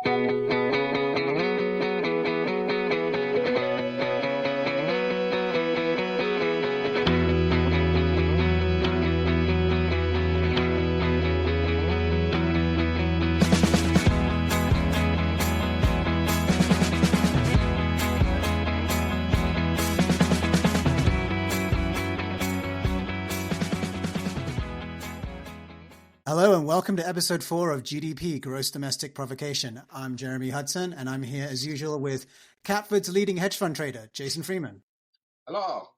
Hello and welcome to episode 4 of GDP, Gross Domestic Provocation. I'm Jeremy Hudson and I'm here as usual with Catford's leading hedge fund trader, Jason Freeman. Hello.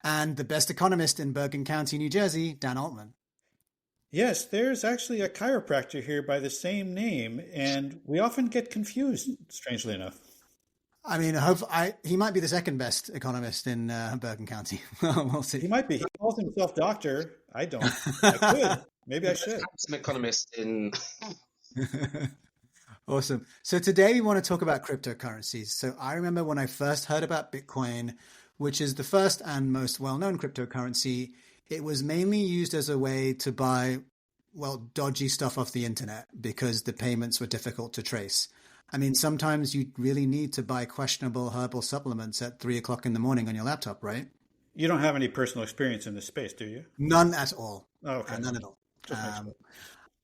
And the best economist in Bergen County, New Jersey, Dan Altman. Yes, there's actually a chiropractor here by the same name, and we often get confused, strangely enough. I mean, he might be the second best economist in Bergen County. We'll see. He might be. He calls himself doctor. I don't. I could. Maybe I should. I'm an economist in... Awesome. So today we want to talk about cryptocurrencies. So I remember when I first heard about Bitcoin, which is the first and most well-known cryptocurrency, it was mainly used as a way to buy, dodgy stuff off the internet because the payments were difficult to trace. I mean, sometimes you really need to buy questionable herbal supplements at 3 o'clock in the morning on your laptop, right? You don't have any personal experience in this space, do you? None at all. Oh, okay. None at all.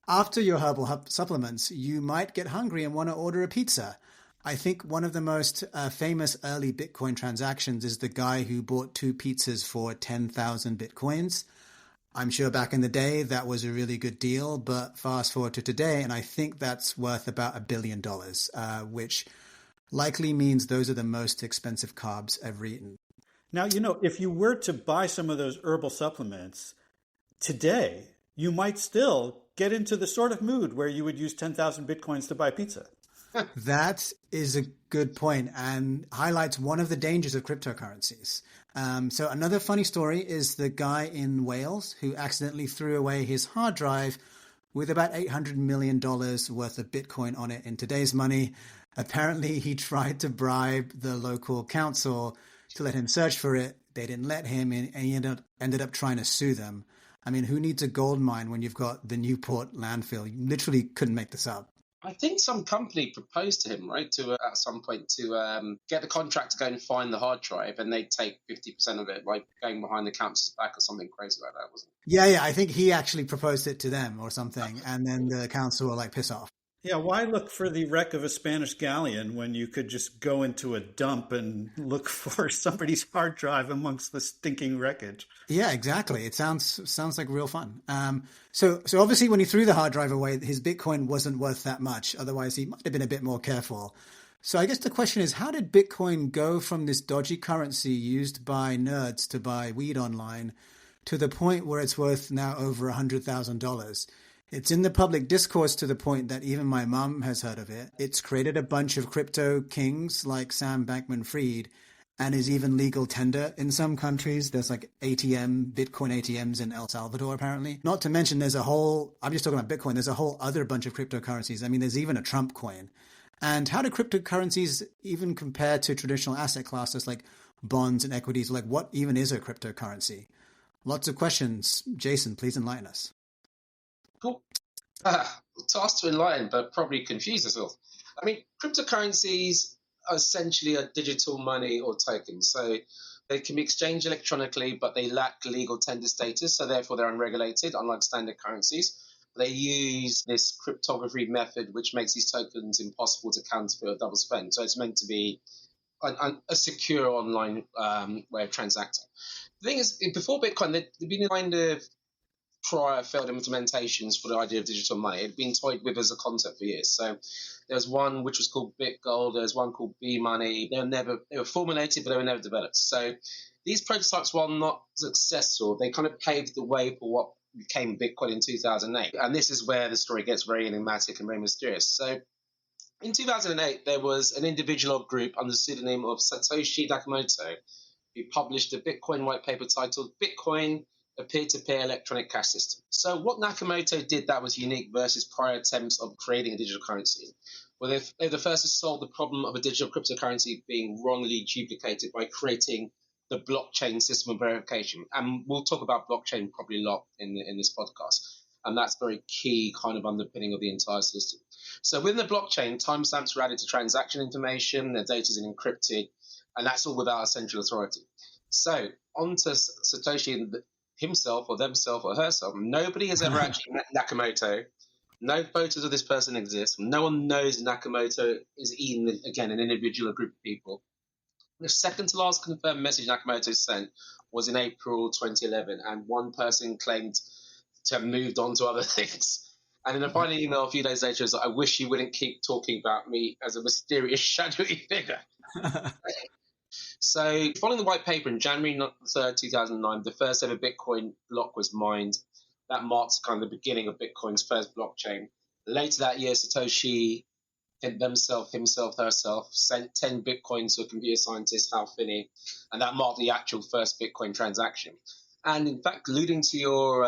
After your herbal supplements, you might get hungry and want to order a pizza. I think one of the most famous early Bitcoin transactions is the guy who bought 2 pizzas for 10,000 Bitcoins. I'm sure back in the day that was a really good deal, but fast forward to today, and I think that's worth about $1 billion, which likely means those are the most expensive carbs ever eaten. Now, if you were to buy some of those herbal supplements today, you might still get into the sort of mood where you would use 10,000 Bitcoins to buy pizza. That is a good point and highlights one of the dangers of cryptocurrencies. So another funny story is the guy in Wales who accidentally threw away his hard drive with about $800 million worth of Bitcoin on it in today's money. Apparently, he tried to bribe the local council to let him search for it. They didn't let him, and he ended up trying to sue them. I mean, who needs a gold mine when you've got the Newport landfill? You literally couldn't make this up. I think some company proposed to him, right, at some point to get the contract to go and find the hard drive, and they'd take 50% of it, like going behind the council's back or something crazy like that, wasn't it? Yeah, I think he actually proposed it to them or something, and then the council were like, piss off. Yeah, why look for the wreck of a Spanish galleon when you could just go into a dump and look for somebody's hard drive amongst the stinking wreckage? Yeah, exactly. It sounds like real fun. So obviously when he threw the hard drive away, his Bitcoin wasn't worth that much. Otherwise, he might have been a bit more careful. So I guess the question is, how did Bitcoin go from this dodgy currency used by nerds to buy weed online to the point where it's worth now over $100,000? It's in the public discourse to the point that even my mum has heard of it. It's created a bunch of crypto kings like Sam Bankman-Fried and is even legal tender in some countries. There's like Bitcoin ATMs in El Salvador, apparently. Not to mention I'm just talking about Bitcoin, there's a whole other bunch of cryptocurrencies. I mean, there's even a Trump coin. And how do cryptocurrencies even compare to traditional asset classes like bonds and equities? Like what even is a cryptocurrency? Lots of questions. Jason, please enlighten us. Cool. Tasked to enlighten, but probably confuse us all. I mean, cryptocurrencies are essentially a digital money or token. So they can be exchanged electronically, but they lack legal tender status. So therefore, they're unregulated, unlike standard currencies. They use this cryptography method, which makes these tokens impossible to counterfeit or double spend. So it's meant to be a secure online way of transacting. The thing is, before Bitcoin, there'd been kind of prior failed implementations for the idea of digital money. It had been toyed with as a concept for years. So there was one which was called BitGold. There was one called B-Money. They were formulated, but they were never developed. So these prototypes, while not successful, they kind of paved the way for what became Bitcoin in 2008. And this is where the story gets very enigmatic and very mysterious. So in 2008, there was an individual or group under the pseudonym of Satoshi Nakamoto who published a Bitcoin white paper titled Bitcoin, a peer-to-peer electronic cash system. So what Nakamoto did that was unique versus prior attempts of creating a digital currency. Well, they're the first to solve the problem of a digital cryptocurrency being wrongly duplicated by creating the blockchain system of verification. And we'll talk about blockchain probably a lot in this podcast. And that's very key kind of underpinning of the entire system. So within the blockchain, timestamps are added to transaction information, the data is encrypted, and that's all without a central authority. So onto Satoshi himself or themself or herself. Nobody has ever actually met Nakamoto. No photos of this person exist. No one knows Nakamoto is even, again, an individual or group of people. The second to last confirmed message Nakamoto sent was in April 2011, and one person claimed to have moved on to other things. And in a final email a few days later, it was like, I wish you wouldn't keep talking about me as a mysterious, shadowy figure. So following the white paper in January 3rd, 2009, the first ever Bitcoin block was mined. That marks kind of the beginning of Bitcoin's first blockchain. Later that year, Satoshi himself, herself, sent 10 Bitcoin to a computer scientist, Hal Finney, and that marked the actual first Bitcoin transaction. And in fact, alluding to your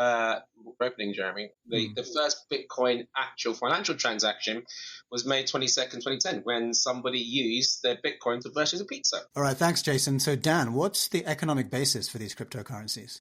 opening, Jeremy, the first Bitcoin actual financial transaction was May 22nd, 2010, when somebody used their Bitcoin to purchase a pizza. All right, thanks, Jason. So Dan, what's the economic basis for these cryptocurrencies?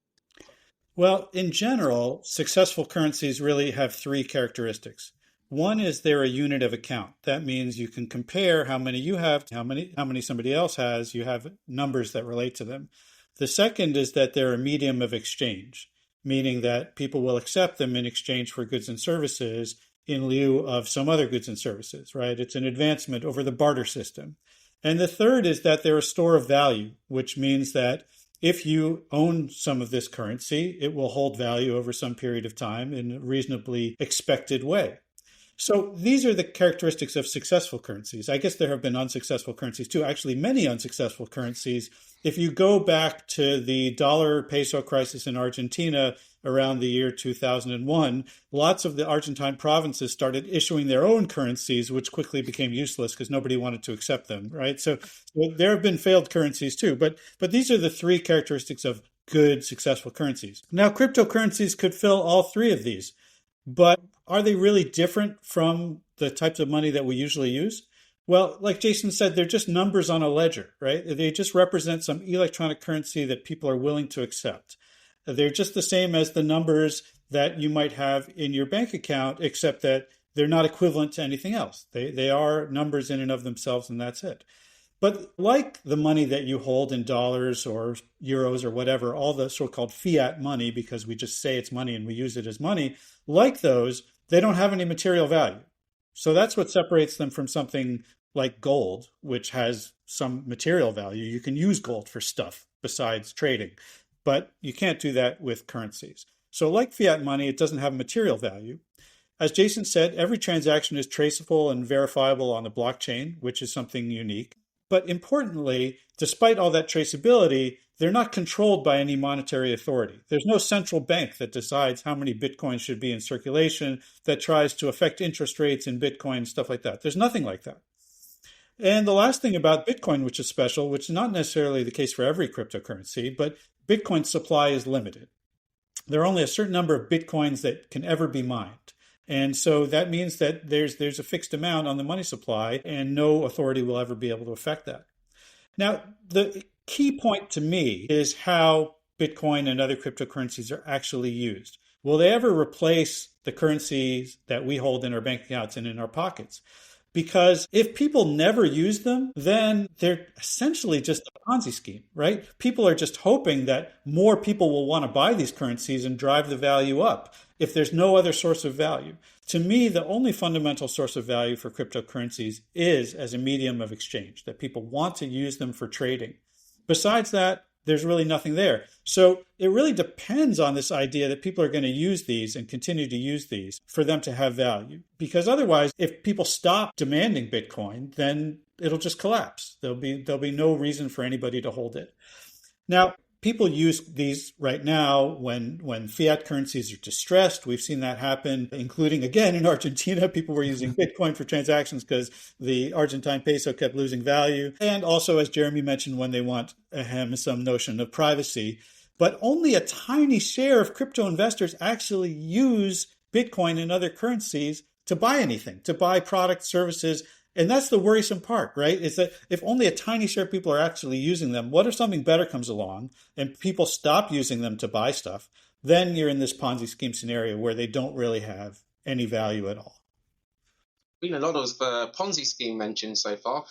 Well, in general, successful currencies really have three characteristics. One is they're a unit of account. That means you can compare how many you have to how many somebody else has. You have numbers that relate to them. The second is that they're a medium of exchange, meaning that people will accept them in exchange for goods and services in lieu of some other goods and services, right? It's an advancement over the barter system. And the third is that they're a store of value, which means that if you own some of this currency, it will hold value over some period of time in a reasonably expected way. So these are the characteristics of successful currencies. I guess there have been unsuccessful currencies too, actually many unsuccessful currencies. If you go back to the dollar peso crisis in Argentina around the year 2001, lots of the Argentine provinces started issuing their own currencies, which quickly became useless because nobody wanted to accept them, right? So there have been failed currencies too, but these are the three characteristics of good, successful currencies. Now, cryptocurrencies could fill all three of these, but are they really different from the types of money that we usually use? Well, like Jason said, they're just numbers on a ledger, right? They just represent some electronic currency that people are willing to accept. They're just the same as the numbers that you might have in your bank account, except that they're not equivalent to anything else. They are numbers in and of themselves, and that's it. But like the money that you hold in dollars or euros or whatever, all the so-called fiat money, because we just say it's money and we use it as money, like those, they don't have any material value. So that's what separates them from something like gold, which has some material value. You can use gold for stuff besides trading, but you can't do that with currencies. So like fiat money, it doesn't have material value. As Jason said, every transaction is traceable and verifiable on the blockchain, which is something unique. But importantly, despite all that traceability, they're not controlled by any monetary authority. There's no central bank that decides how many Bitcoin should be in circulation, that tries to affect interest rates in Bitcoin, stuff like that. There's nothing like that. And the last thing about Bitcoin, which is special, which is not necessarily the case for every cryptocurrency, but Bitcoin's supply is limited. There are only a certain number of Bitcoins that can ever be mined. And so that means that there's a fixed amount on the money supply, and no authority will ever be able to affect that. Now, the key point to me is how Bitcoin and other cryptocurrencies are actually used. Will they ever replace the currencies that we hold in our bank accounts and in our pockets? Because if people never use them, then they're essentially just a Ponzi scheme, right? People are just hoping that more people will want to buy these currencies and drive the value up if there's no other source of value. To me, the only fundamental source of value for cryptocurrencies is as a medium of exchange, that people want to use them for trading. Besides that, there's really nothing there. So it really depends on this idea that people are going to use these and continue to use these for them to have value. Because otherwise, if people stop demanding Bitcoin, then it'll just collapse. There'll be no reason for anybody to hold it. Now, people use these right now when fiat currencies are distressed. We've seen that happen, including, again, in Argentina. People were using Bitcoin for transactions because the Argentine peso kept losing value. And also, as Jeremy mentioned, when they want some notion of privacy. But only a tiny share of crypto investors actually use Bitcoin and other currencies to buy anything, to buy products, services. And that's the worrisome part, right? Is that if only a tiny share of people are actually using them, what if something better comes along and people stop using them to buy stuff? then you're in this Ponzi scheme scenario where they don't really have any value at all. Been a lot of Ponzi scheme mentioned so far.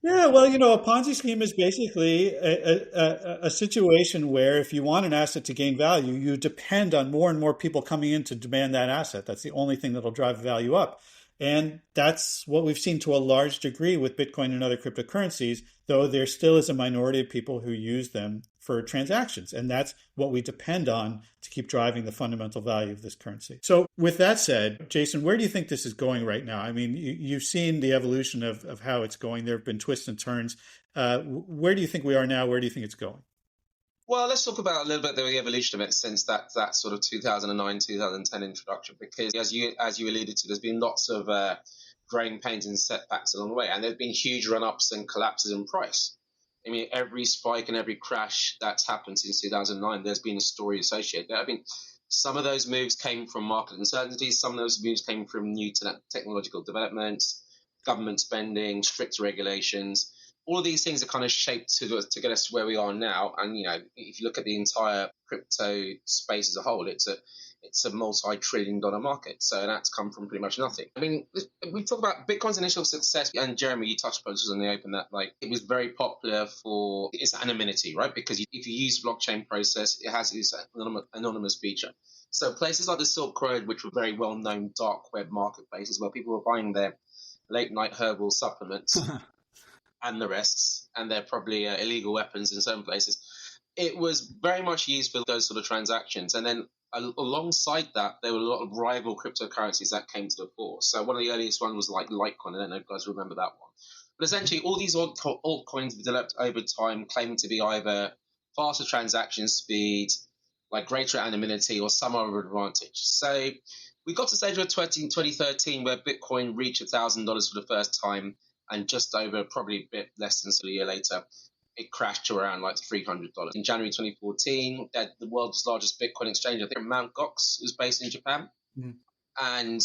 Yeah, well, a Ponzi scheme is basically a situation where if you want an asset to gain value, you depend on more and more people coming in to demand that asset. That's the only thing that'll drive value up. And that's what we've seen to a large degree with Bitcoin and other cryptocurrencies, though there still is a minority of people who use them for transactions. And that's what we depend on to keep driving the fundamental value of this currency. So with that said, Jason, where do you think this is going right now? I mean, you've seen the evolution of how it's going. There have been twists and turns. Where do you think we are now? Where do you think it's going? Well, let's talk about a little bit the evolution of it since that sort of 2009, 2010 introduction, because as you alluded to, there's been lots of growing pains and setbacks along the way, and there's been huge run-ups and collapses in price. I mean, every spike and every crash that's happened since 2009, there's been a story associated. I mean, some of those moves came from market uncertainties, some of those moves came from new technological developments, government spending, strict regulations. All of these things are kind of shaped to get us to where we are now. And if you look at the entire crypto space as a whole, it's a multi-trillion-dollar market. So that's come from pretty much nothing. I mean, we talk about Bitcoin's initial success, and Jeremy, you touched upon this in the open that it was very popular for its anonymity, right? Because if you use blockchain process, it has this anonymous feature. So places like the Silk Road, which were very well-known dark web marketplaces where people were buying their late-night herbal supplements. And the rests, and they're probably illegal weapons in some places. It was very much used for those sort of transactions. And then alongside that, there were a lot of rival cryptocurrencies that came to the fore. So one of the earliest ones was like Litecoin. I don't know if you guys remember that one. But essentially, all these altcoins developed over time, claiming to be either faster transaction speed, like greater anonymity, or some other advantage. So we got to stage of 2013 where Bitcoin reached $1,000 for the first time. And just over, probably a bit less than a year later, it crashed to around like $300. In January 2014, the world's largest Bitcoin exchange, I think Mt. Gox, was based in Japan. Mm. And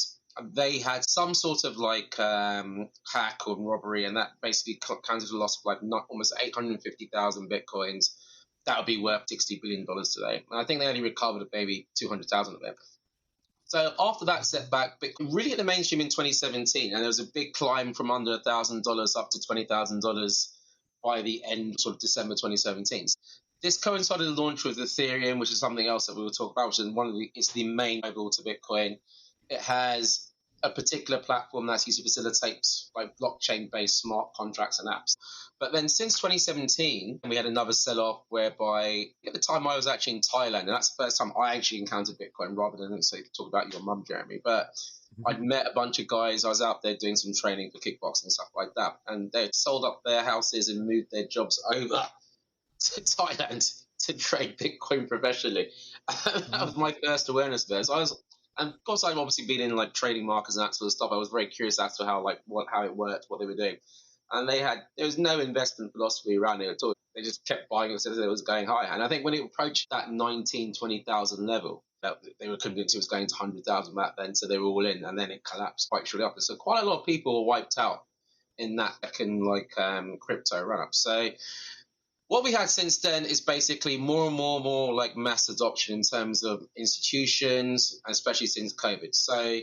they had some sort of hack or robbery, and that basically counted to a loss of almost 850,000 Bitcoins. That would be worth $60 billion today. And I think they only recovered maybe 200,000 of it. So after that setback, Bitcoin really hit the mainstream in 2017, and there was a big climb from under $1,000 up to $20,000 by the end, sort of December 2017. This coincided the launch with Ethereum, which is something else that we will talk about, which is it's the main rival to Bitcoin. It has a particular platform that's used to facilitate blockchain-based smart contracts and apps. But then since 2017, we had another sell-off whereby at the time I was actually in Thailand, and that's the first time I actually encountered Bitcoin rather than talk about your mum, Jeremy. But I'd met a bunch of guys. I was out there doing some training for kickboxing and stuff like that. And they'd sold up their houses and moved their jobs over to Thailand to trade Bitcoin professionally. That was my first awareness of it. So and of course, I've obviously been in trading markets and that sort of stuff. I was very curious as to how it worked, what they were doing. And there was no investment philosophy around it at all. They just kept buying it as it was going higher. And I think when it approached that 19, 20,000 level, they were convinced it was going to 100,000 back then, so they were all in, and then it collapsed quite shortly after. So quite a lot of people were wiped out in that second crypto run-up. So what we had since then is basically more and more mass adoption in terms of institutions, especially since COVID. So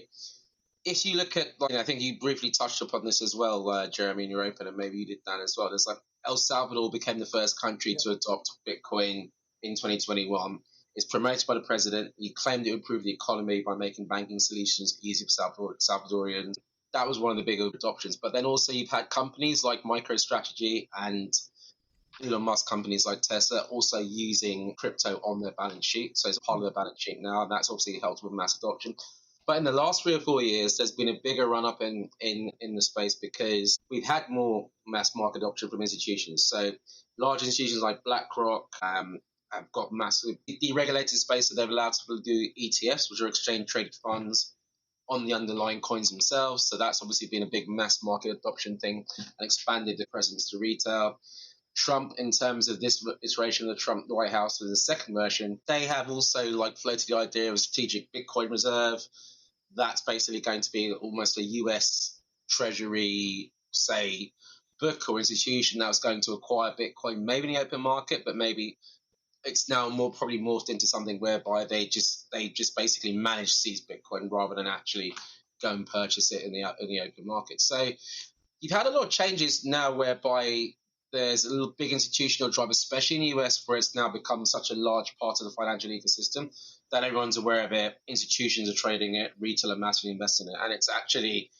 if you look at, I think you briefly touched upon this as well, Jeremy, in your open, and maybe you did, Dan, as well. There's El Salvador became the first country to adopt Bitcoin in 2021. It's promoted by the president. He claimed it would improve the economy by making banking solutions easier for Salvadorians. That was one of the bigger adoptions. But then also you've had companies like MicroStrategy and Elon Musk companies like Tesla also using crypto on their balance sheet. So it's part of their balance sheet now, and that's obviously helped with mass adoption. But in the last 3 or 4 years, there's been a bigger run-up in the space because we've had more mass market adoption from institutions. So large institutions like BlackRock have got massive deregulated space, so they've allowed people to do ETFs, which are exchange-traded funds, on the underlying coins themselves. So that's obviously been a big mass market adoption thing and expanded the presence to retail. Trump, in terms of this iteration of the Trump White House with the second version, they have also floated the idea of a strategic Bitcoin reserve. That's basically going to be almost a US Treasury, say, book or institution that was going to acquire Bitcoin, maybe in the open market, but maybe it's now more probably morphed into something whereby they just basically manage to seize Bitcoin rather than actually go and purchase it in the open market. So you've had a lot of changes now whereby there's a little big institutional drive, especially in the US, where it's now become such a large part of the financial ecosystem that everyone's aware of it. Institutions are trading it, retail are massively investing in it, and it's actually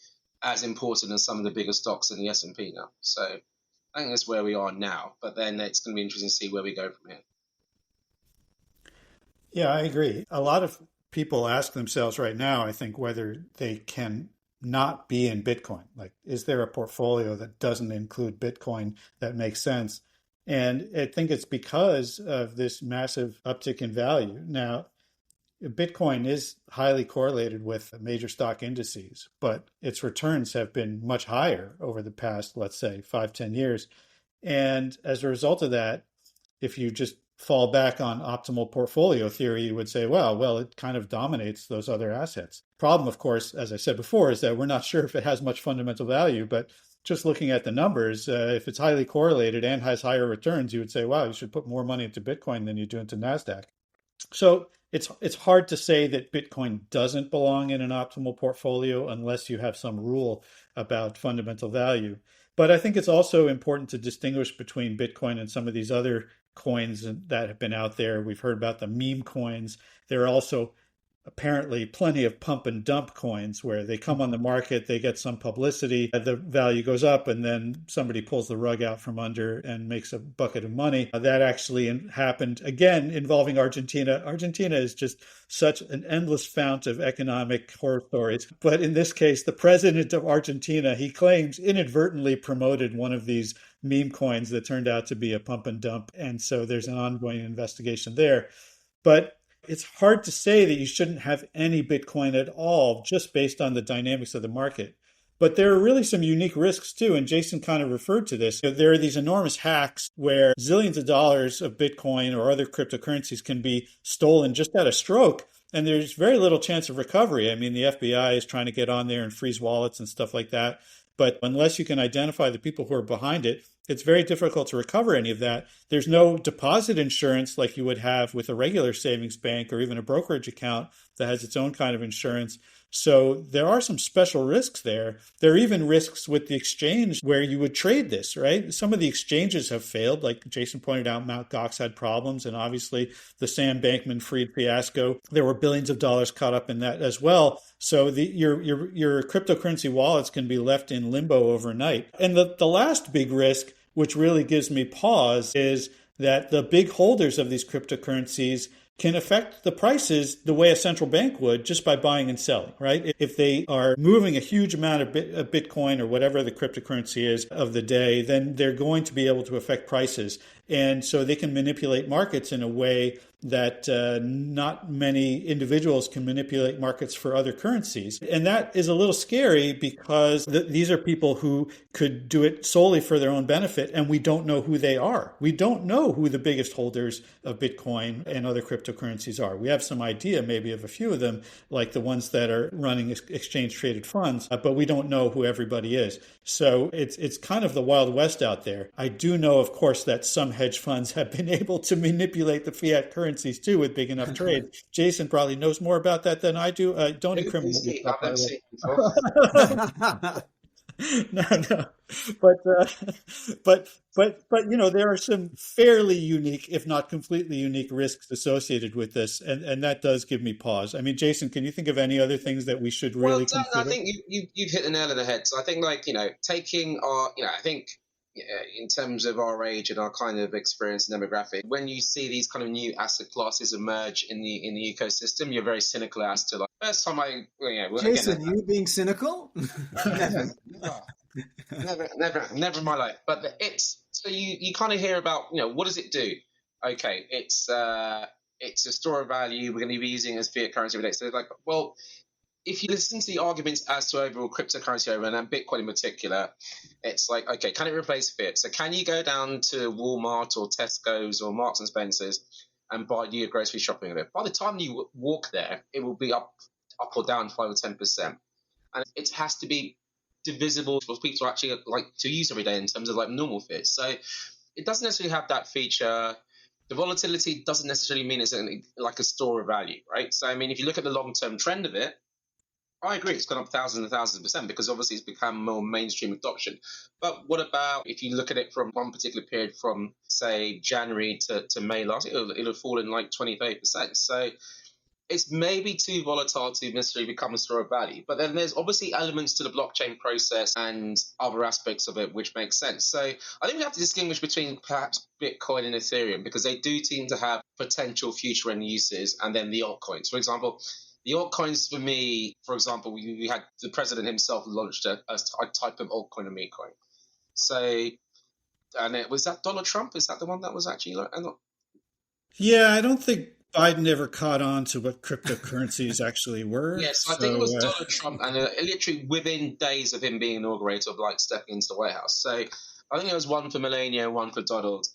as important as some of the bigger stocks in the S&P now. So I think that's where we are now. But then it's going to be interesting to see where we go from here. Yeah, I agree. A lot of people ask themselves right now, I think, whether they can not be in Bitcoin. Like, is there a portfolio that doesn't include Bitcoin that makes sense? And I think it's because of this massive uptick in value. Now, Bitcoin is highly correlated with major stock indices, but its returns have been much higher over the past, let's say, 5, 10 years. And as a result of that, if you just fall back on optimal portfolio theory, you would say, well, it kind of dominates those other assets. Problem, of course, as I said before, is that we're not sure if it has much fundamental value, but just looking at the numbers, if it's highly correlated and has higher returns, you would say, wow, you should put more money into Bitcoin than you do into NASDAQ. So it's hard to say that Bitcoin doesn't belong in an optimal portfolio unless you have some rule about fundamental value. But I think it's also important to distinguish between Bitcoin and some of these other coins that have been out there. We've heard about the meme coins. There are also apparently plenty of pump and dump coins where they come on the market, they get some publicity, the value goes up, and then somebody pulls the rug out from under and makes a bucket of money. That actually happened again involving Argentina. Argentina is just such an endless fount of economic horror stories. But in this case, the president of Argentina, he claims, inadvertently promoted one of these meme coins that turned out to be a pump and dump. And so there's an ongoing investigation there. But it's hard to say that you shouldn't have any Bitcoin at all just based on the dynamics of the market. But there are really some unique risks too, and Jason kind of referred to this. There are these enormous hacks where zillions of dollars of Bitcoin or other cryptocurrencies can be stolen just at a stroke, and there's very little chance of recovery. I mean, the FBI is trying to get on there and freeze wallets and stuff like that. But unless you can identify the people who are behind it, it's very difficult to recover any of that. There's no deposit insurance like you would have with a regular savings bank or even a brokerage account that has its own kind of insurance. So there are some special risks there. There are even risks with the exchange where you would trade this, right? Some of the exchanges have failed. Like Jason pointed out, Mt. Gox had problems, and obviously the Sam Bankman-Fried fiasco, there were billions of dollars caught up in that as well. So your cryptocurrency wallets can be left in limbo overnight. And the last big risk, which really gives me pause, is that the big holders of these cryptocurrencies can affect the prices the way a central bank would just by buying and selling, right? If they are moving a huge amount of Bitcoin or whatever the cryptocurrency is of the day, then they're going to be able to affect prices. And so they can manipulate markets in a way that not many individuals can manipulate markets for other currencies. And that is a little scary because these are people who could do it solely for their own benefit, and we don't know who they are. We don't know who the biggest holders of Bitcoin and other cryptocurrencies are. We have some idea maybe of a few of them, like the ones that are running exchange-traded funds, but we don't know who everybody is. So it's kind of the Wild West out there. I do know, of course, that some hedge funds have been able to manipulate the fiat currencies too with big enough trade. Jason probably knows more about that than I do. Don't incriminate yourself. I've never seen it before. No. But there are some fairly unique, if not completely unique, risks associated with this, and that does give me pause. I mean, Jason, can you think of any other things that we should really consider? I think you've hit the nail on the head. So I think taking our I think in terms of our age and our kind of experience and demographic, when you see these kind of new asset classes emerge in the ecosystem, you're very cynical as to first time Jason, you being cynical? never in my life. But it's so you kind of hear about what does it do? Okay, it's a store of value. We're going to be using it as fiat currency every day. So if you listen to the arguments as to overall cryptocurrency and Bitcoin in particular, it's like, okay, can it replace fiat? So can you go down to Walmart or Tesco's or Marks and Spencer's and buy your grocery shopping with it? By the time you walk there, it will be up or down 5 or 10%. And it has to be divisible for people to actually like to use every day in terms of like normal fiat. So it doesn't necessarily have that feature. the volatility doesn't necessarily mean it's like a store of value, right? So, I mean, if you look at the long-term trend of it, I agree, it's gone up thousands and thousands of percent because obviously it's become more mainstream adoption. But what about if you look at it from one particular period from, say, January to May last year, it'll have fallen like 20, 30%. So it's maybe too volatile to necessarily become a store of value. But then there's obviously elements to the blockchain process and other aspects of it which make sense. So I think we have to distinguish between perhaps Bitcoin and Ethereum because they do seem to have potential future end uses, and then the altcoins. For example, the altcoins for me, for example, we had the president himself launched a type of altcoin, a meme coin. So, and it was that Donald Trump? Is that the one that was actually like? Yeah, I don't think Biden ever caught on to what cryptocurrencies actually were. Yes, I think it So, was Donald Trump, and literally within days of him being inaugurated, of like stepping into the White House. So I think it was one for Melania, one for Donald,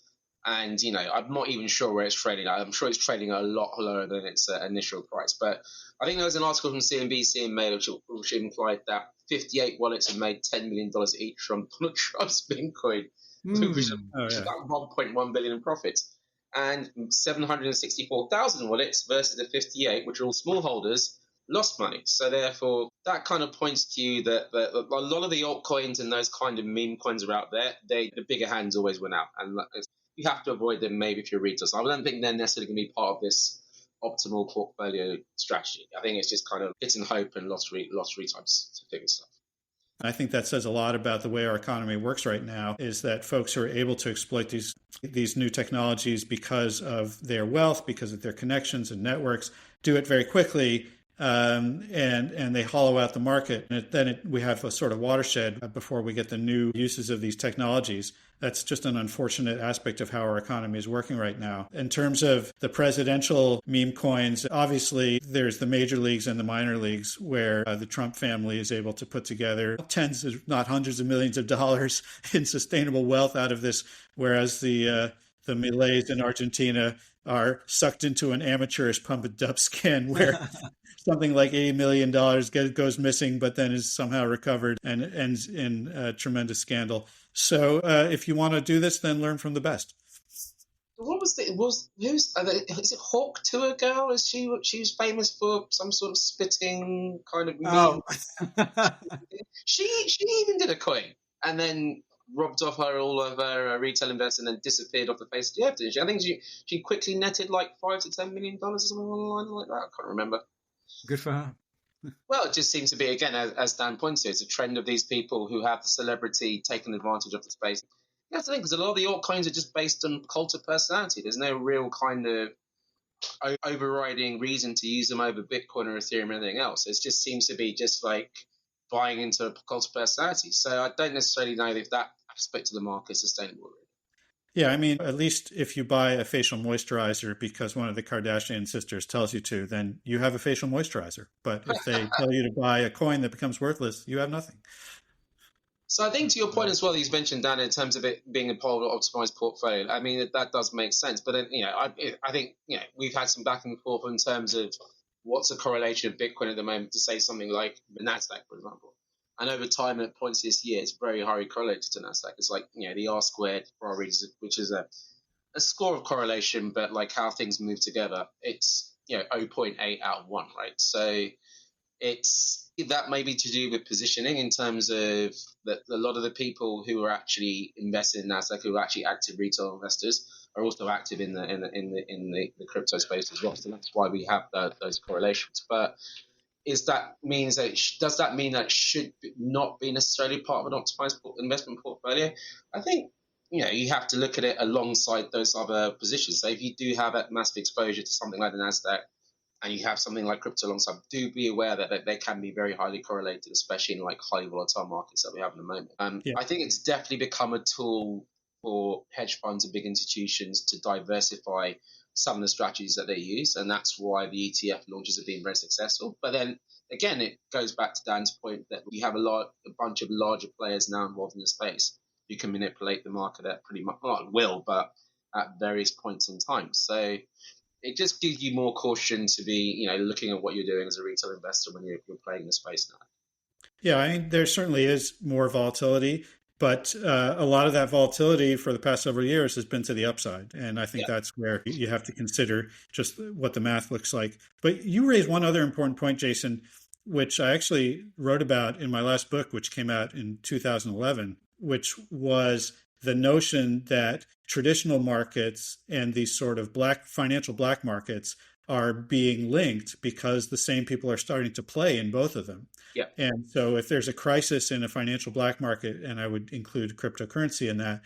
and I'm not even sure where it's trading. I'm sure it's trading a lot lower than its initial price. But I think there was an article from CNBC in May which implied that 58 wallets have made $10 million each from Donald Trump's Bitcoin, which is oh yeah. about 1.1 billion in profits, and 764,000 wallets versus the 58, which are all small holders, lost money. So therefore, that kind of points to you that a lot of the altcoins and those kind of meme coins are out there. The bigger hands always win out, and you have to avoid them maybe if you're a retail. So I don't think they're necessarily going to be part of this optimal portfolio strategy. I think it's just kind of hit and hope and lottery types of stuff. I think that says a lot about the way our economy works right now, is that folks who are able to exploit these new technologies because of their wealth, because of their connections and networks, do it very quickly, and they hollow out the market. And we have a sort of watershed before we get the new uses of these technologies. That's just an unfortunate aspect of how our economy is working right now. In terms of the presidential meme coins, obviously there's the major leagues and the minor leagues where the Trump family is able to put together tens, if not hundreds of millions of dollars in sustainable wealth out of this, whereas the Malays in Argentina are sucked into an amateurish pump and dump skin where something like $80 million goes missing, but then is somehow recovered and ends in a tremendous scandal. So if you want to do this, then learn from the best. What was is it Hawk Tour Girl? Is she's famous for some sort of spitting kind of meme? She even did a coin and then robbed off all of her retail investment and then disappeared off the face of the earth, didn't she? I think she quickly netted like $5 to $10 million or something along the line like that. I can't remember. Good for her. Well, it just seems to be, again, as Dan points to, it's a trend of these people who have the celebrity taking advantage of the space. You have to think, because a lot of the altcoins are just based on cult of personality. There's no real kind of overriding reason to use them over Bitcoin or Ethereum or anything else. It just seems to be just like buying into a cult of personality. So I don't necessarily know if that aspect of the market is sustainable. Yeah, I mean, at least if you buy a facial moisturizer because one of the Kardashian sisters tells you to, then you have a facial moisturizer. But if they tell you to buy a coin that becomes worthless, you have nothing. So I think to your point as well, you mentioned, Dan, in terms of it being a part of an optimized portfolio, I mean, that does make sense. But then, I think, we've had some back and forth in terms of what's the correlation of Bitcoin at the moment to say something like the NASDAQ, for example. And over time, at points this year, it's very highly correlated to NASDAQ. It's like, the R squared, which is a score of correlation, but like how things move together, it's, 0.8 out of 1, right? So it's that may be to do with positioning in terms of that a lot of the people who are actually invested in NASDAQ, who are actually active retail investors, are also active in the crypto space as well. So that's why we have those correlations. But does that mean that it should not be necessarily part of an optimized investment portfolio? I think you have to look at it alongside those other positions. So if you do have that massive exposure to something like the Nasdaq, and you have something like crypto alongside, do be aware that they can be very highly correlated, especially in like highly volatile markets that we have in the moment. I think it's definitely become a tool for hedge funds and big institutions to diversify some of the strategies that they use, and that's why the ETF launches have been very successful. But then again, it goes back to Dan's point that we have a bunch of larger players now involved in the space who can manipulate the market at pretty much, not at will, but at various points in time. So it just gives you more caution to be, looking at what you're doing as a retail investor when you're playing the space now. Yeah, I mean, there certainly is more volatility, But a lot of that volatility for the past several years has been to the upside. And I think Yeah. that's where you have to consider just what the math looks like. But you raised one other important point, Jason, which I actually wrote about in my last book, which came out in 2011, which was the notion that traditional markets and these sort of financial black markets are being linked because the same people are starting to play in both of them. Yeah. And so if there's a crisis in a financial black market, and I would include cryptocurrency in that,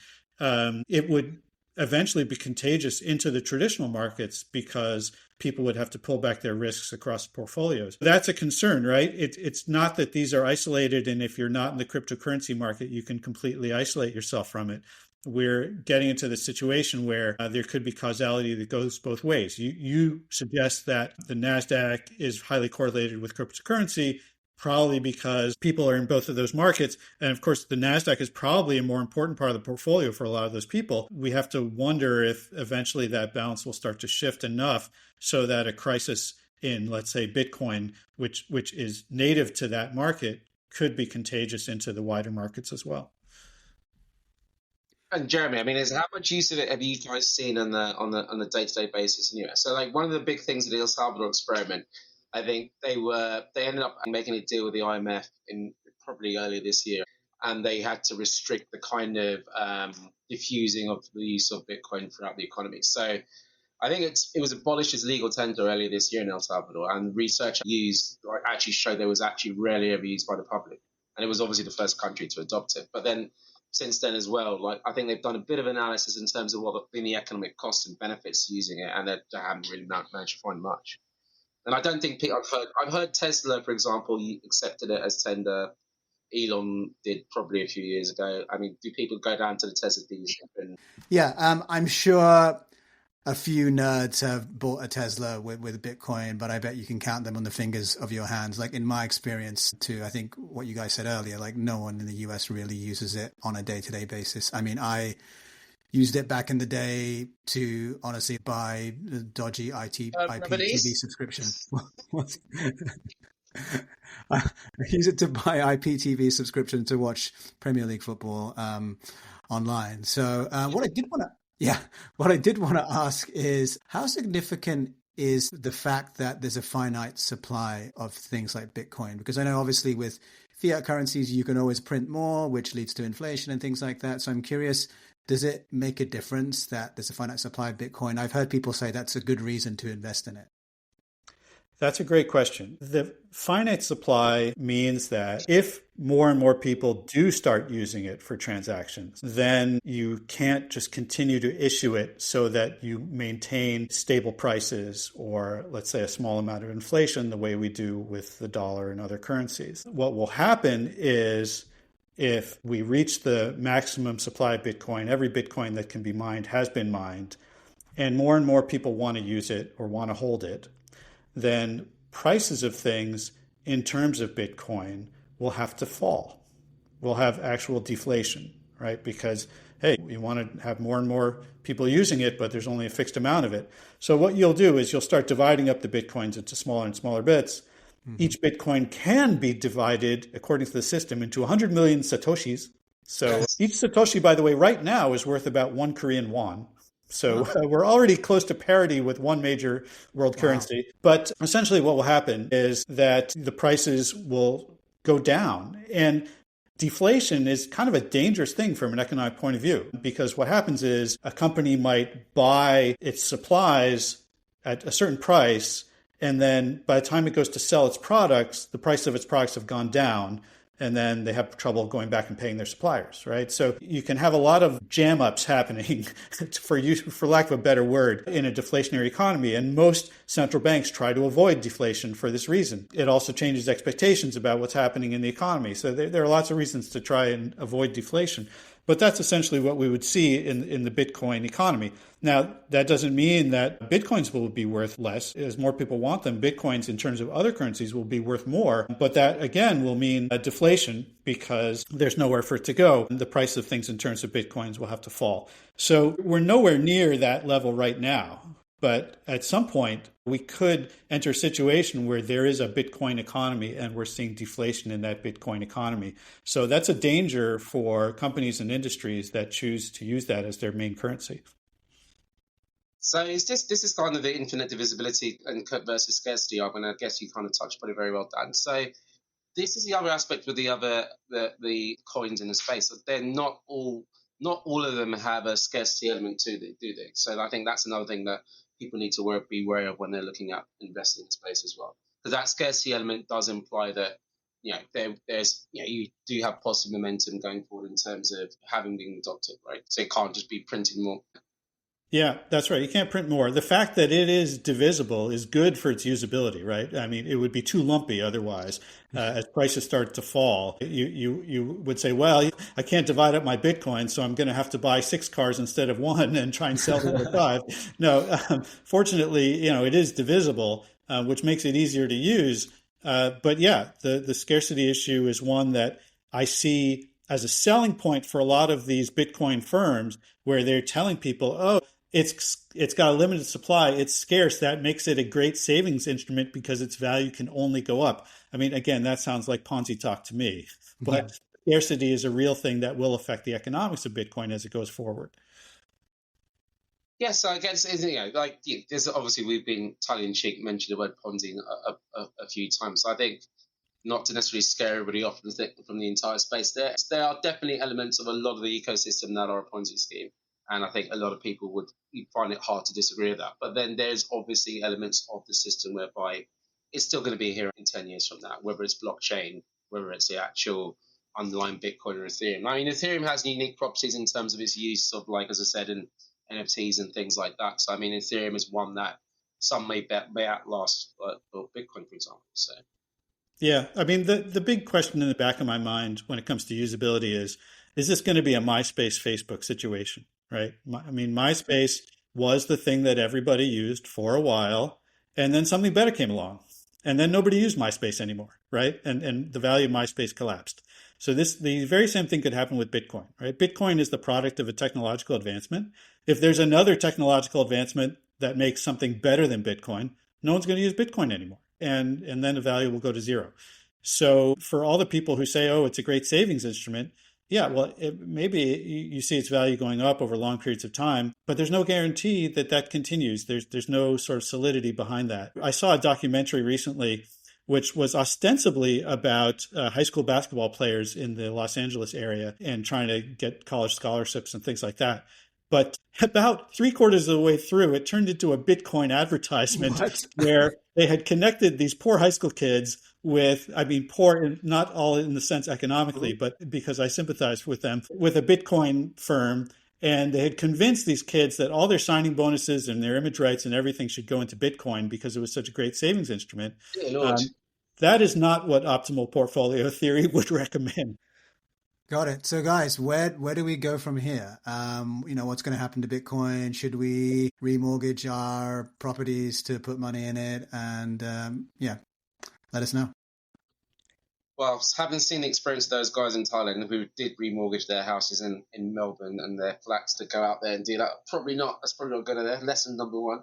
it would eventually be contagious into the traditional markets because people would have to pull back their risks across portfolios. That's a concern, right? It's not that these are isolated, and if you're not in the cryptocurrency market, you can completely isolate yourself from it. We're getting into the situation where there could be causality that goes both ways. You suggest that the NASDAQ is highly correlated with cryptocurrency, probably because people are in both of those markets. And of course, the NASDAQ is probably a more important part of the portfolio for a lot of those people. We have to wonder if eventually that balance will start to shift enough so that a crisis in, let's say, Bitcoin, which is native to that market, could be contagious into the wider markets as well. And Jeremy, I mean, how much use of it have you guys seen on the day-to-day basis in the US? So, like, one of the big things of the El Salvador experiment, I think they ended up making a deal with the IMF in probably earlier this year, and they had to restrict the kind of diffusing of the use of Bitcoin throughout the economy. So, I think it was abolished as legal tender earlier this year in El Salvador, and research actually showed there was actually rarely ever used by the public, and it was obviously the first country to adopt it. But then since then as well, like, I think they've done a bit of analysis in terms of what have been the economic costs and benefits using it, and they haven't really managed to find much. And I don't think I've heard Tesla, for example, accepted it as tender. Elon did probably a few years ago. I mean, do people go down to the Tesla dealership? Yeah, I'm sure a few nerds have bought a Tesla with Bitcoin, but I bet you can count them on the fingers of your hands. Like, in my experience too, I think what you guys said earlier, like, no one in the US really uses it on a day-to-day basis. I mean, I used it back in the day to honestly buy the dodgy IPTV subscription. I use it to buy IPTV subscription to watch Premier League football online. So what I did want to ask is, how significant is the fact that there's a finite supply of things like Bitcoin? Because I know obviously with fiat currencies, you can always print more, which leads to inflation and things like that. So I'm curious, does it make a difference that there's a finite supply of Bitcoin? I've heard people say that's a good reason to invest in it. That's a great question. The finite supply means that if more and more people do start using it for transactions, then you can't just continue to issue it so that you maintain stable prices or, let's say, a small amount of inflation the way we do with the dollar and other currencies. What will happen is, if we reach the maximum supply of Bitcoin, every Bitcoin that can be mined has been mined, and more people want to use it or want to hold it, then prices of things in terms of Bitcoin will have to fall. We'll have actual deflation, right? Because, hey, we want to have more and more people using it, but there's only a fixed amount of it. So what you'll do is you'll start dividing up the Bitcoins into smaller and smaller bits. Mm-hmm. Each Bitcoin can be divided, according to the system, into 100 million Satoshis. So each Satoshi, by the way, right now is worth about 1 Korean won. So we're already close to parity with one major world currency. But essentially what will happen is that the prices will go down. And deflation is kind of a dangerous thing from an economic point of view, because what happens is a company might buy its supplies at a certain price, and then by the time it goes to sell its products, the price of its products have gone down. And then they have trouble going back and paying their suppliers, right? So you can have a lot of jam-ups happening, for lack of a better word, in a deflationary economy. And most central banks try to avoid deflation for this reason. It also changes expectations about what's happening in the economy. So there are lots of reasons to try and avoid deflation. But that's essentially what we would see in the Bitcoin economy. Now, that doesn't mean that Bitcoins will be worth less. As more people want them, Bitcoins in terms of other currencies will be worth more. But that, again, will mean a deflation because there's nowhere for it to go. The price of things in terms of Bitcoins will have to fall. So we're nowhere near that level right now. But at some point, we could enter a situation where there is a Bitcoin economy and we're seeing deflation in that Bitcoin economy. So that's a danger for companies and industries that choose to use that as their main currency. So this is kind of the infinite divisibility and versus scarcity argument. I guess you kind of touched on it very well, Dan. So this is the other aspect with the coins in the space. They're not all of them have a scarcity element to them, do they? So I think that's another thing that people need to be aware of when they're looking at investing in space as well, because that scarcity element does imply that there's you do have positive momentum going forward in terms of having been adopted, right? So it can't just be printing more. Yeah, that's right. You can't print more. The fact that it is divisible is good for its usability, right? I mean, it would be too lumpy otherwise. As prices start to fall, you would say, well, I can't divide up my Bitcoin, so I'm going to have to buy 6 cars instead of one and try and sell the other 5. No, fortunately, it is divisible, which makes it easier to use. But yeah, the scarcity issue is one that I see as a selling point for a lot of these Bitcoin firms, where they're telling people, oh, it's got a limited supply, it's scarce. That makes it a great savings instrument because its value can only go up. I mean, again, that sounds like Ponzi talk to me, but scarcity is a real thing that will affect the economics of Bitcoin as it goes forward. Yes, I guess there's obviously we've been tongue in cheek mentioned the word Ponzi a few times. So I think not to necessarily scare everybody off from the entire space. There are definitely elements of a lot of the ecosystem that are a Ponzi scheme. And I think a lot of people would find it hard to disagree with that. But then there's obviously elements of the system whereby it's still going to be here in 10 years from now, whether it's blockchain, whether it's the actual underlying Bitcoin or Ethereum. I mean, Ethereum has unique properties in terms of its use of, like, as I said, in NFTs and things like that. So, I mean, Ethereum is one that some may outlast Bitcoin, for example. So. Yeah, I mean, the big question in the back of my mind when it comes to usability is this going to be a MySpace, Facebook situation, right? I mean, MySpace was the thing that everybody used for a while, and then something better came along, and then nobody used MySpace anymore, right? And the value of MySpace collapsed. So the very same thing could happen with Bitcoin, right? Bitcoin is the product of a technological advancement. If there's another technological advancement that makes something better than Bitcoin, no one's going to use Bitcoin anymore. And then the value will go to zero. So for all the people who say, oh, it's a great savings instrument, yeah, well, maybe you see its value going up over long periods of time, but there's no guarantee that that continues. There's no sort of solidity behind that. I saw a documentary recently which was ostensibly about high school basketball players in the Los Angeles area and trying to get college scholarships and things like that. But about 3/4 of the way through, it turned into a Bitcoin advertisement where they had connected these poor high school kids with, I mean, poor, not all in the sense economically, but because I sympathized with them, with a Bitcoin firm. And they had convinced these kids that all their signing bonuses and their image rights and everything should go into Bitcoin because it was such a great savings instrument. That is not what optimal portfolio theory would recommend. Got it. So, guys, where do we go from here? What's going to happen to Bitcoin? Should we remortgage our properties to put money in it? And let us know. Well, having seen the experience of those guys in Thailand who did remortgage their houses in Melbourne and their flats to go out there and do that, that's probably not good enough. Lesson number one.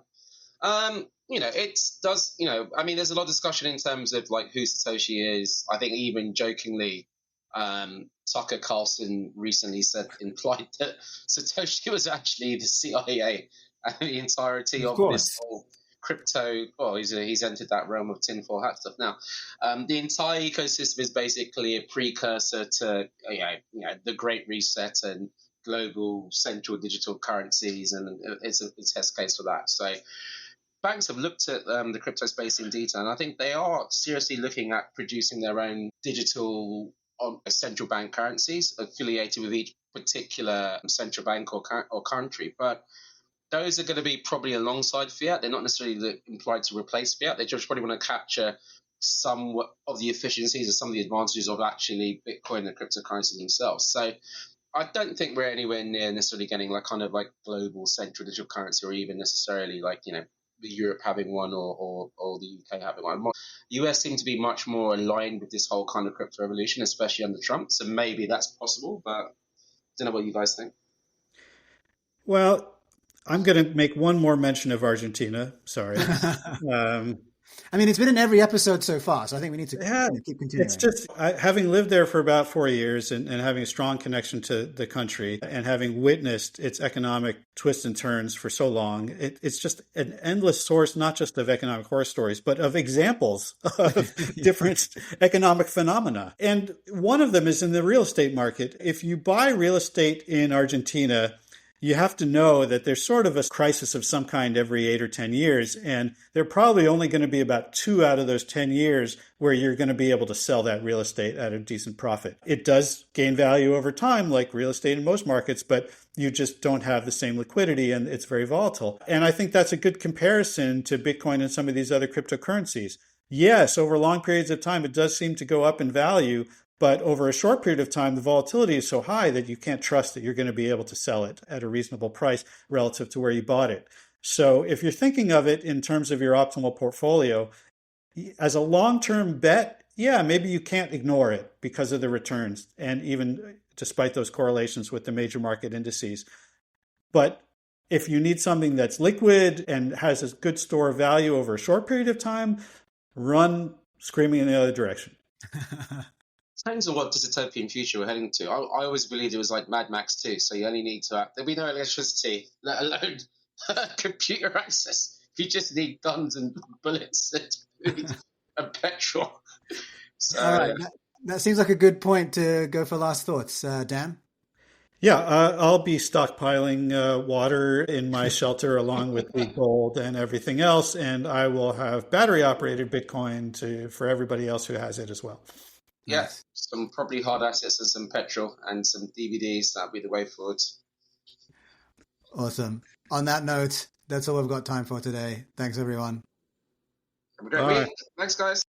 It does, I mean, there's a lot of discussion in terms of like who Satoshi is. I think even jokingly, Tucker Carlson recently implied that Satoshi was actually the CIA and the entirety of this whole crypto. Well, he's entered that realm of tinfoil hat stuff now. The entire ecosystem is basically a precursor to the Great Reset and global central digital currencies, and it's a test case for that. So banks have looked at the crypto space in detail, and I think they are seriously looking at producing their own digital central bank currencies affiliated with each particular central bank or country. But those are going to be probably alongside fiat. They're not necessarily implied to replace fiat. They just probably want to capture some of the efficiencies or some of the advantages of actually Bitcoin and cryptocurrency themselves. So I don't think we're anywhere near necessarily getting like global central digital currency, or even necessarily Europe having one or the UK having one. The US seem to be much more aligned with this whole kind of crypto revolution, especially under Trump. So maybe that's possible, but I don't know what you guys think. Well, I'm going to make one more mention of Argentina. Sorry. I mean, it's been in every episode so far, so I think we need to Yeah, keep it's continuing. just having lived there for about 4 years and having a strong connection to the country and having witnessed its economic twists and turns for so long, it's just an endless source, not just of economic horror stories, but of examples of different economic phenomena. And one of them is in the real estate market. If you buy real estate in Argentina, you have to know that there's sort of a crisis of some kind every 8 or 10 years. And there are probably only going to be about 2 out of those 10 years where you're going to be able to sell that real estate at a decent profit. It does gain value over time, like real estate in most markets, but you just don't have the same liquidity and it's very volatile. And I think that's a good comparison to Bitcoin and some of these other cryptocurrencies. Yes, over long periods of time, it does seem to go up in value, but over a short period of time, the volatility is so high that you can't trust that you're going to be able to sell it at a reasonable price relative to where you bought it. So if you're thinking of it in terms of your optimal portfolio, as a long-term bet, yeah, maybe you can't ignore it because of the returns and even despite those correlations with the major market indices. But if you need something that's liquid and has a good store of value over a short period of time, run screaming in the other direction. Depends on what dystopian future we're heading to. I always believed it was like Mad Max 2, so you only need to there'll be no electricity, let alone computer access. You just need guns and bullets and food and petrol. So, All right, that seems like a good point to go for last thoughts, Dan. Yeah, I'll be stockpiling water in my shelter along with the gold and everything else, and I will have battery operated Bitcoin for everybody else who has it as well. yeah, Nice. some probably hard assets and some petrol and some DVDs. That'll be the way forward. Awesome. On that note, that's all we've got time for today. Thanks, everyone. Have a great week. Thanks, guys.